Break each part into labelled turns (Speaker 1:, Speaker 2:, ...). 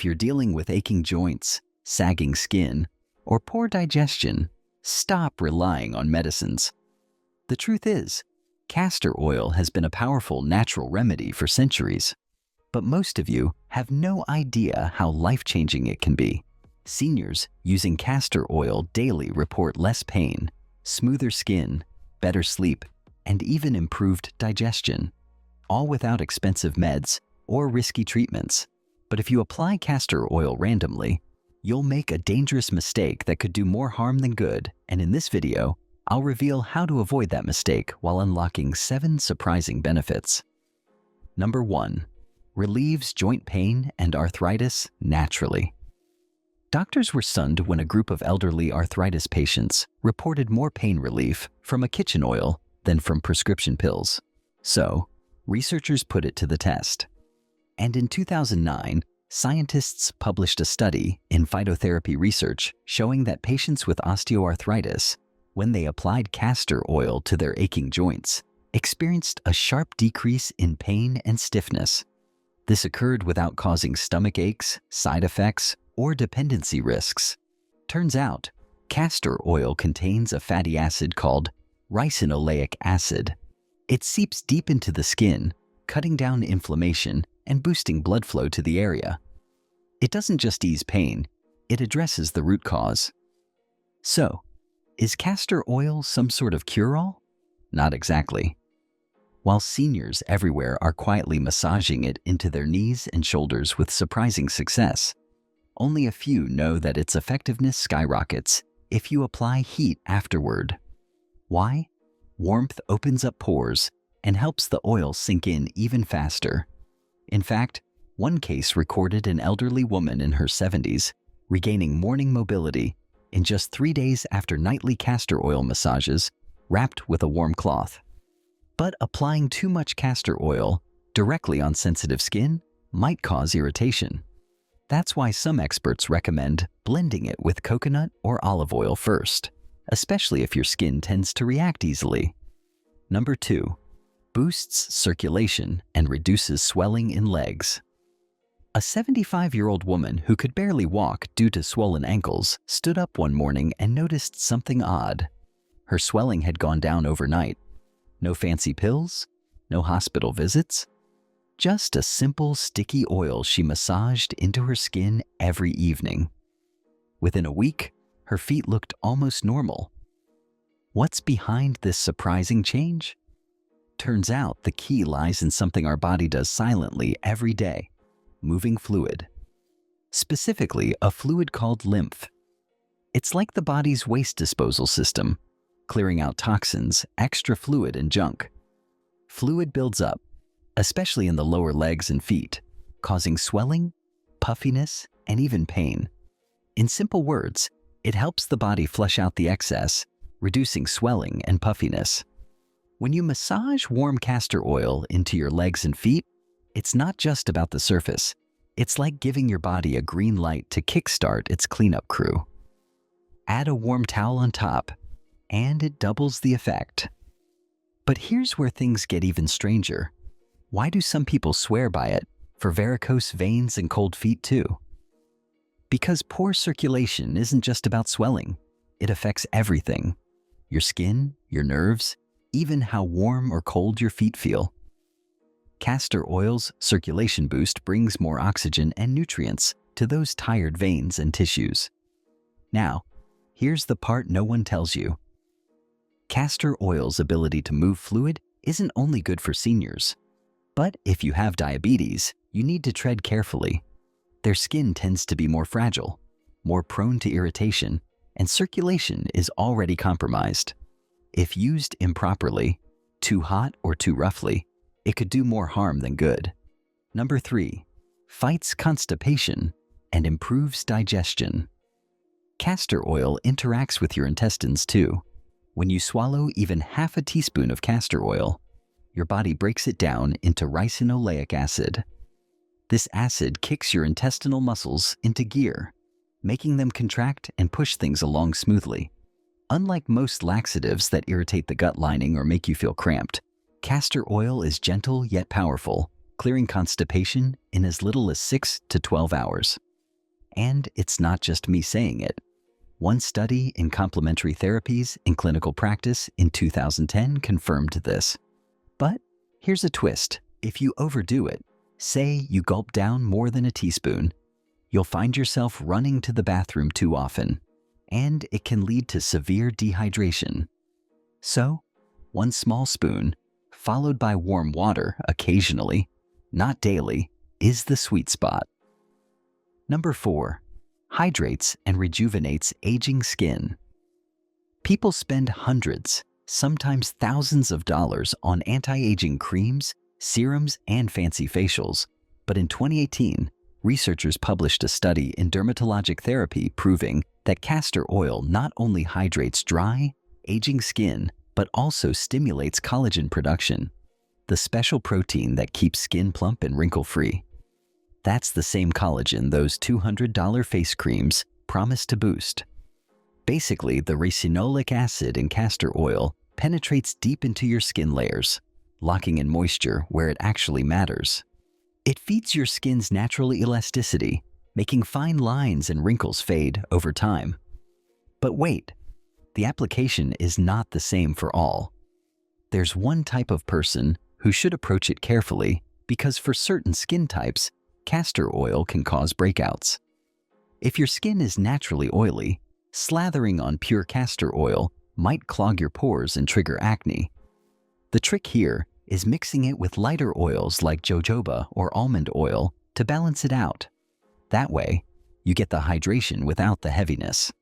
Speaker 1: If you're dealing with aching joints, sagging skin, or poor digestion, stop relying on medicines. The truth is, castor oil has been a powerful natural remedy for centuries, but most of you have no idea how life-changing it can be. Seniors using castor oil daily report less pain, smoother skin, better sleep, and even improved digestion, all without expensive meds or risky treatments. But if you apply castor oil randomly, you'll make a dangerous mistake that could do more harm than good, and in this video, I'll reveal how to avoid that mistake while unlocking 7 surprising benefits. Number 1. Relieves joint pain and arthritis naturally. Doctors were stunned when a group of elderly arthritis patients reported more pain relief from a kitchen oil than from prescription pills. So, researchers put it to the test. And in 2009, scientists published a study in Phytotherapy Research showing that patients with osteoarthritis, when they applied castor oil to their aching joints, experienced a sharp decrease in pain and stiffness. This occurred without causing stomach aches, side effects, or dependency risks. Turns out, castor oil contains a fatty acid called ricinoleic acid. It seeps deep into the skin, cutting down inflammation and boosting blood flow to the area. It doesn't just ease pain, it addresses the root cause. So, is castor oil some sort of cure-all? Not exactly. While seniors everywhere are quietly massaging it into their knees and shoulders with surprising success, only a few know that its effectiveness skyrockets if you apply heat afterward. Why? Warmth opens up pores and helps the oil sink in even faster. In fact, one case recorded an elderly woman in her 70s regaining morning mobility in just 3 days after nightly castor oil massages wrapped with a warm cloth. But applying too much castor oil directly on sensitive skin might cause irritation. That's why some experts recommend blending it with coconut or olive oil first, especially if your skin tends to react easily. Number 2. Boosts circulation and reduces swelling in legs. A 75-year-old woman who could barely walk due to swollen ankles stood up one morning and noticed something odd. Her swelling had gone down overnight. No fancy pills, no hospital visits, just a simple sticky oil she massaged into her skin every evening. Within a week, her feet looked almost normal. What's behind this surprising change? Turns out the key lies in something our body does silently every day: moving fluid. Specifically, a fluid called lymph. It's like the body's waste disposal system, clearing out toxins, extra fluid, and junk. Fluid builds up, especially in the lower legs and feet, causing swelling, puffiness, and even pain. In simple words, it helps the body flush out the excess, reducing swelling and puffiness. When you massage warm castor oil into your legs and feet, it's not just about the surface. It's like giving your body a green light to kickstart its cleanup crew. Add a warm towel on top, and it doubles the effect. But here's where things get even stranger. Why do some people swear by it for varicose veins and cold feet too? Because poor circulation isn't just about swelling. It affects everything: your skin, your nerves, even how warm or cold your feet feel. Castor oil's circulation boost brings more oxygen and nutrients to those tired veins and tissues. Now, here's the part no one tells you. Castor oil's ability to move fluid isn't only good for seniors. But if you have diabetes, you need to tread carefully. Their skin tends to be more fragile, more prone to irritation, and circulation is already compromised. If used improperly, too hot or too roughly, it could do more harm than good. Number 3. Fights constipation and improves digestion. Castor oil interacts with your intestines too. When you swallow even half a teaspoon of castor oil, your body breaks it down into ricinoleic acid. This acid kicks your intestinal muscles into gear, making them contract and push things along smoothly. Unlike most laxatives that irritate the gut lining or make you feel cramped, castor oil is gentle yet powerful, clearing constipation in as little as 6 to 12 hours. And it's not just me saying it. One study in complementary therapies in clinical practice in 2010 confirmed this. But here's a twist. If you overdo it, say you gulp down more than a teaspoon, you'll find yourself running to the bathroom too often, and it can lead to severe dehydration. So, one small spoon, followed by warm water occasionally, not daily, is the sweet spot. Number 4. Hydrates and rejuvenates aging skin. People spend hundreds, sometimes thousands of dollars on anti-aging creams, serums, and fancy facials. But in 2018, researchers published a study in Dermatologic Therapy proving that castor oil not only hydrates dry, aging skin, but also stimulates collagen production, the special protein that keeps skin plump and wrinkle-free. That's the same collagen those $200 face creams promise to boost. Basically, the ricinoleic acid in castor oil penetrates deep into your skin layers, locking in moisture where it actually matters. It feeds your skin's natural elasticity, making fine lines and wrinkles fade over time. But wait, the application is not the same for all. There's one type of person who should approach it carefully because for certain skin types, castor oil can cause breakouts. If your skin is naturally oily, slathering on pure castor oil might clog your pores and trigger acne. The trick here is mixing it with lighter oils like jojoba or almond oil to balance it out. That way, you get the hydration without the heaviness.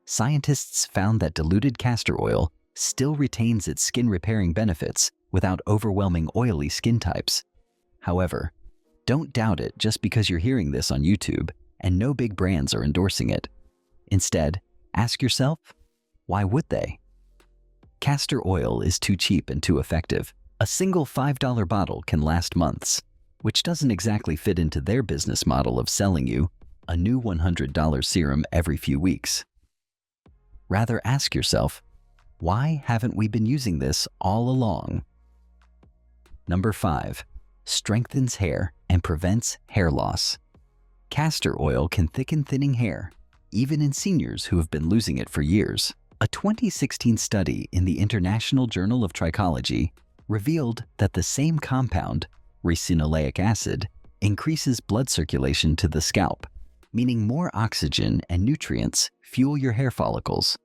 Speaker 1: Scientists found that diluted castor oil still retains its skin-repairing benefits without overwhelming oily skin types. However, don't doubt it just because you're hearing this on YouTube and no big brands are endorsing it. Instead, ask yourself, why would they? Castor oil is too cheap and too effective. A single $5 bottle can last months, which doesn't exactly fit into their business model of selling you a new $100 serum every few weeks. Rather, ask yourself, why haven't we been using this all along? Number 5. Strengthens hair and prevents hair loss. Castor oil can thicken thinning hair, even in seniors who have been losing it for years. A 2016 study in the International Journal of Trichology revealed that the same compound, ricinoleic acid, increases blood circulation to the scalp, meaning more oxygen and nutrients fuel your hair follicles.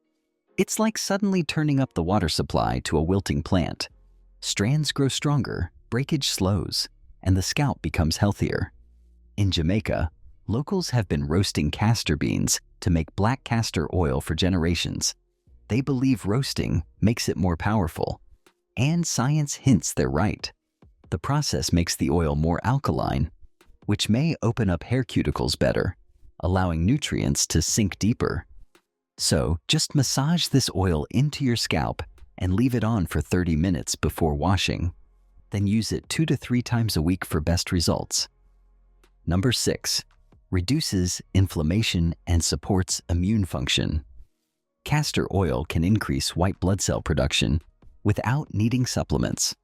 Speaker 1: It's like suddenly turning up the water supply to a wilting plant. Strands grow stronger, breakage slows, and the scalp becomes healthier. In Jamaica, locals have been roasting castor beans to make black castor oil for generations. They believe roasting makes it more powerful, and science hints they're right. The process makes the oil more alkaline, which may open up hair cuticles better, allowing nutrients to sink deeper. So just massage this oil into your scalp and leave it on for 30 minutes before washing. Then use it 2 to 3 times a week for best results. Number 6. Reduces inflammation and supports immune function. Castor oil can increase white blood cell production without needing supplements.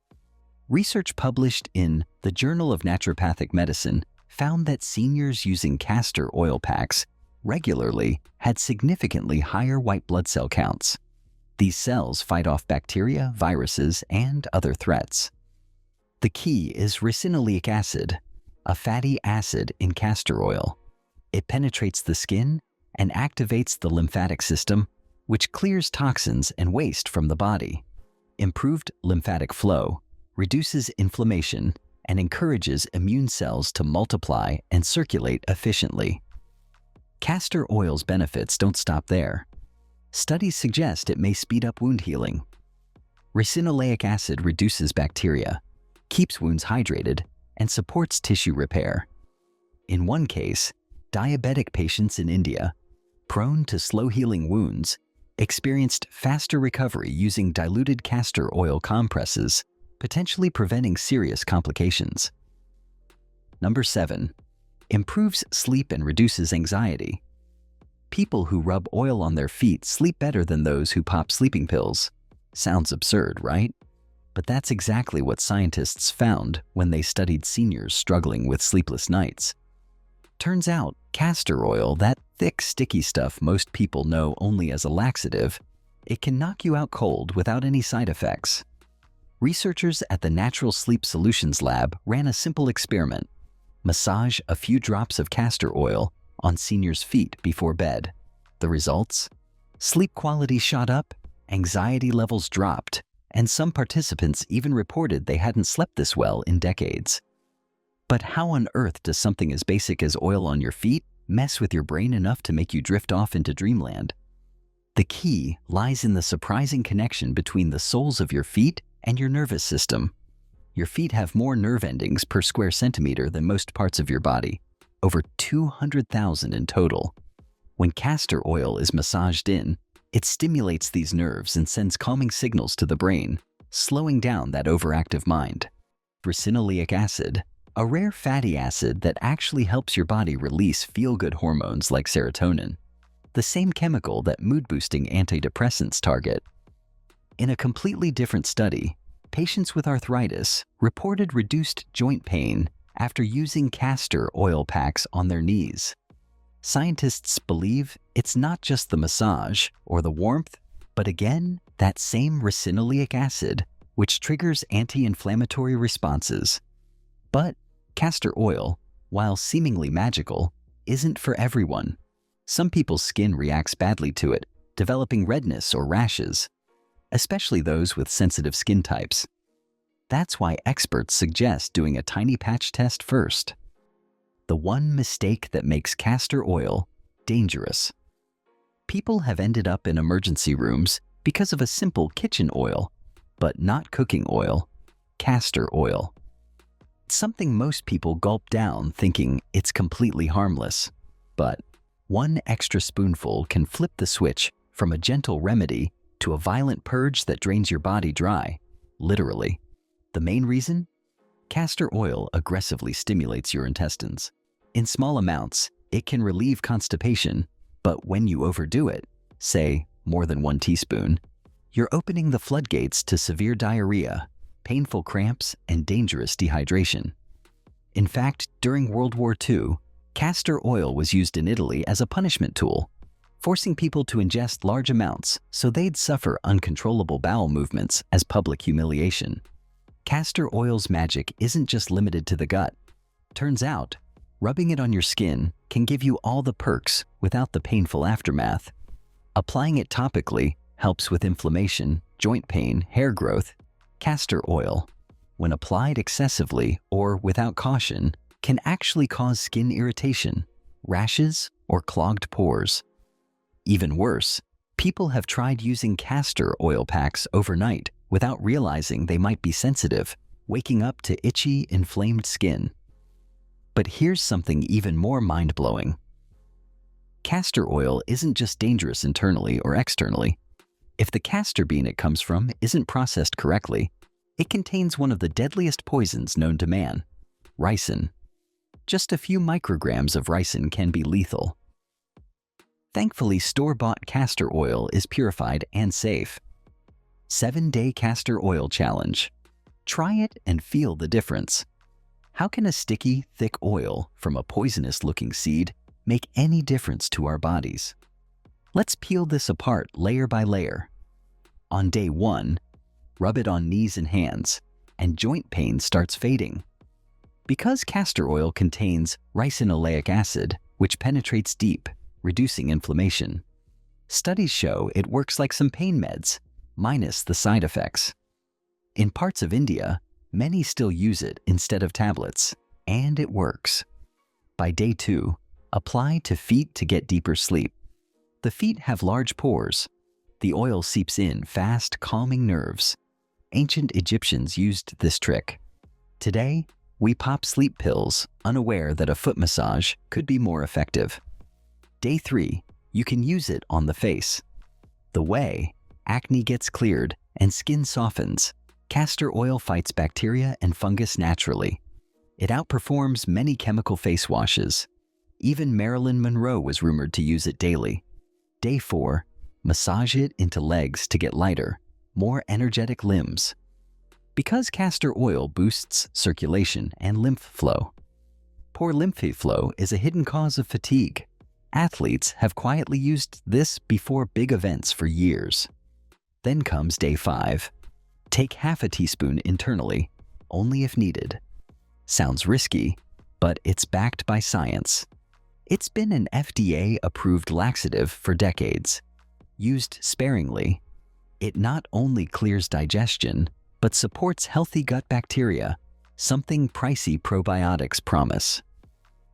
Speaker 1: Research published in the Journal of Naturopathic Medicine found that seniors using castor oil packs regularly had significantly higher white blood cell counts. These cells fight off bacteria, viruses, and other threats. The key is ricinoleic acid, a fatty acid in castor oil. It penetrates the skin and activates the lymphatic system, which clears toxins and waste from the body. Improved lymphatic flow reduces inflammation and encourages immune cells to multiply and circulate efficiently. Castor oil's benefits don't stop there. Studies suggest it may speed up wound healing. Ricinoleic acid reduces bacteria, keeps wounds hydrated, and supports tissue repair. In one case, diabetic patients in India, prone to slow-healing wounds, experienced faster recovery using diluted castor oil compresses, potentially preventing serious complications. Number 7. Improves sleep and reduces anxiety. People who rub oil on their feet sleep better than those who pop sleeping pills. Sounds absurd, right? But that's exactly what scientists found when they studied seniors struggling with sleepless nights. Turns out, castor oil, that thick, sticky stuff most people know only as a laxative, it can knock you out cold without any side effects. Researchers at the Natural Sleep Solutions Lab ran a simple experiment. Massage a few drops of castor oil on seniors' feet before bed. The results? Sleep quality shot up, anxiety levels dropped, and some participants even reported they hadn't slept this well in decades. But how on earth does something as basic as oil on your feet mess with your brain enough to make you drift off into dreamland? The key lies in the surprising connection between the soles of your feet and your nervous system. Your feet have more nerve endings per square centimeter than most parts of your body, over 200,000 in total. When castor oil is massaged in, it stimulates these nerves and sends calming signals to the brain, slowing down that overactive mind. Ricinoleic acid, a rare fatty acid that actually helps your body release feel-good hormones like serotonin, the same chemical that mood-boosting antidepressants target. In a completely different study, patients with arthritis reported reduced joint pain after using castor oil packs on their knees. Scientists believe it's not just the massage or the warmth, but again, that same ricinoleic acid, which triggers anti-inflammatory responses. But castor oil, while seemingly magical, isn't for everyone. Some people's skin reacts badly to it, developing redness or rashes, especially those with sensitive skin types. That's why experts suggest doing a tiny patch test first. The one mistake that makes castor oil dangerous. People have ended up in emergency rooms because of a simple kitchen oil, but not cooking oil, castor oil. It's something most people gulp down thinking it's completely harmless. But one extra spoonful can flip the switch from a gentle remedy to a violent purge that drains your body dry, literally. The main reason? Castor oil aggressively stimulates your intestines. In small amounts, it can relieve constipation, but when you overdo it, say more than 1 teaspoon, you're opening the floodgates to severe diarrhea, painful cramps, and dangerous dehydration. In fact, during World War II, castor oil was used in Italy as a punishment tool, forcing people to ingest large amounts so they'd suffer uncontrollable bowel movements as public humiliation. Castor oil's magic isn't just limited to the gut. Turns out, rubbing it on your skin can give you all the perks without the painful aftermath. Applying it topically helps with inflammation, joint pain, hair growth. Castor oil, when applied excessively or without caution, can actually cause skin irritation, rashes, or clogged pores. Even worse, people have tried using castor oil packs overnight without realizing they might be sensitive, waking up to itchy, inflamed skin. But here's something even more mind-blowing. Castor oil isn't just dangerous internally or externally. If the castor bean it comes from isn't processed correctly, it contains one of the deadliest poisons known to man, ricin. Just a few micrograms of ricin can be lethal. Thankfully, store-bought castor oil is purified and safe. 7-Day Castor Oil Challenge. Try it and feel the difference. How can a sticky, thick oil from a poisonous-looking seed make any difference to our bodies? Let's peel this apart layer by layer. On day 1, rub it on knees and hands, and joint pain starts fading. Because castor oil contains ricinoleic acid, which penetrates deep, reducing inflammation. Studies show it works like some pain meds, minus the side effects. In parts of India, many still use it instead of tablets, and it works. By day 2, apply to feet to get deeper sleep. The feet have large pores. The oil seeps in fast, calming nerves. Ancient Egyptians used this trick. Today, we pop sleep pills, unaware that a foot massage could be more effective. Day 3, you can use it on the face. The way, acne gets cleared and skin softens. Castor oil fights bacteria and fungus naturally. It outperforms many chemical face washes. Even Marilyn Monroe was rumored to use it daily. Day 4, massage it into legs to get lighter, more energetic limbs. Because castor oil boosts circulation and lymph flow. Poor lymph flow is a hidden cause of fatigue. Athletes have quietly used this before big events for years. Then comes day 5. Take half a teaspoon internally, only if needed. Sounds risky, but it's backed by science. It's been an FDA-approved laxative for decades. Used sparingly, it not only clears digestion, but supports healthy gut bacteria, something pricey probiotics promise.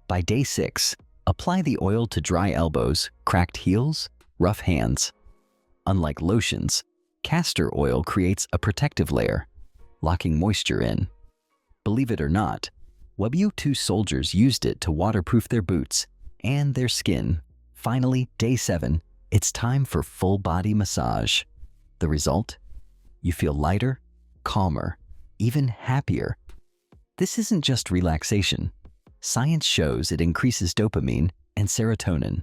Speaker 1: By day 6, apply the oil to dry elbows, cracked heels, rough hands. Unlike lotions, castor oil creates a protective layer, locking moisture in. Believe it or not, WW2 soldiers used it to waterproof their boots and their skin. Finally, day 7, it's time for full body massage. The result? You feel lighter, calmer, even happier. This isn't just relaxation. Science shows it increases dopamine and serotonin.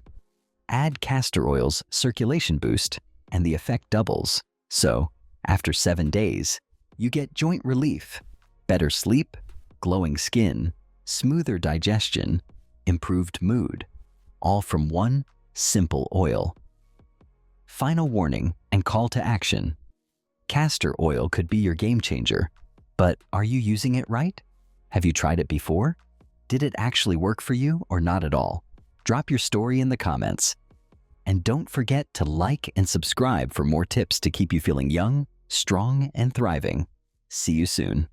Speaker 1: Add castor oil's circulation boost, and the effect doubles. So, after 7 days, you get joint relief, better sleep, glowing skin, smoother digestion, improved mood, all from one simple oil. Final warning and call to action. Castor oil could be your game changer, but are you using it right? Have you tried it before? Did it actually work for you or not at all? Drop your story in the comments. And don't forget to like and subscribe for more tips to keep you feeling young, strong, and thriving. See you soon.